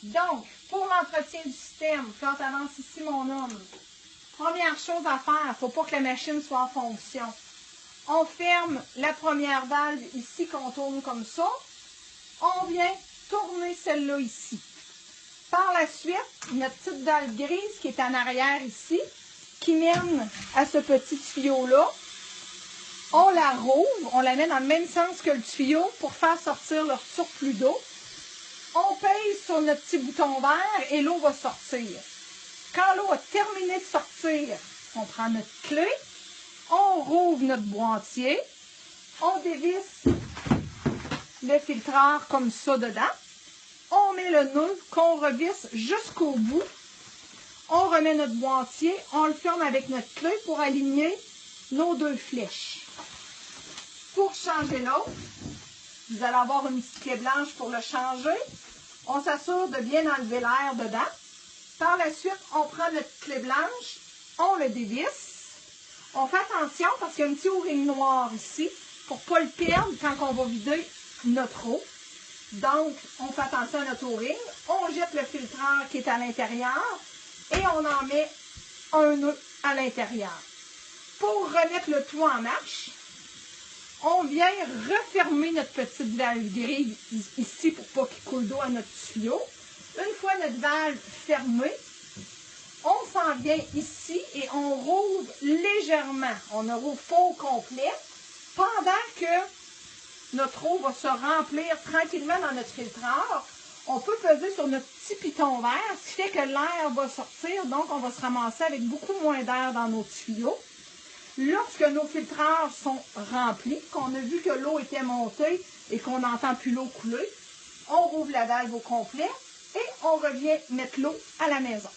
Donc, pour l'entretien du système, quand tu avances ici, mon homme, première chose à faire, il ne faut pas que la machine soit en fonction. On ferme la première valve ici qu'on tourne comme ça. On vient tourner celle-là ici. Par la suite, notre petite valve grise qui est en arrière ici, qui mène à ce petit tuyau-là, on la rouvre, on la met dans le même sens que le tuyau pour faire sortir le surplus d'eau. On pèse sur notre petit bouton vert et l'eau va sortir. Quand l'eau a terminé de sortir, on prend notre clé, on rouvre notre boîtier, on dévisse le filtreur comme ça dedans, on met le nœud qu'on revisse jusqu'au bout, on remet notre boîtier, on le ferme avec notre clé pour aligner nos deux flèches. Pour changer l'eau, vous allez avoir une petite clé blanche pour le changer. On s'assure de bien enlever l'air dedans. Par la suite, on prend notre clé blanche, on le dévisse. On fait attention parce qu'il y a un petit O-ring noir ici pour ne pas le perdre quand on va vider notre eau. Donc, on fait attention à notre O-ring. On jette le filtreur qui est à l'intérieur et on en met un nœud à l'intérieur. Pour remettre le tout en marche, on vient refermer notre petite valve grise ici pour pas qu'il coule d'eau à notre tuyau. Une fois notre valve fermée, on s'en vient ici et on rouvre légèrement. On ne rouvre pas au complet pendant que notre eau va se remplir tranquillement dans notre filtreur. On peut peser sur notre petit piton vert, ce qui fait que l'air va sortir, donc on va se ramasser avec beaucoup moins d'air dans nos tuyaux. Lorsque nos filtreurs sont remplis, qu'on a vu que l'eau était montée et qu'on n'entend plus l'eau couler, on rouvre la valve au complet et on revient mettre l'eau à la maison.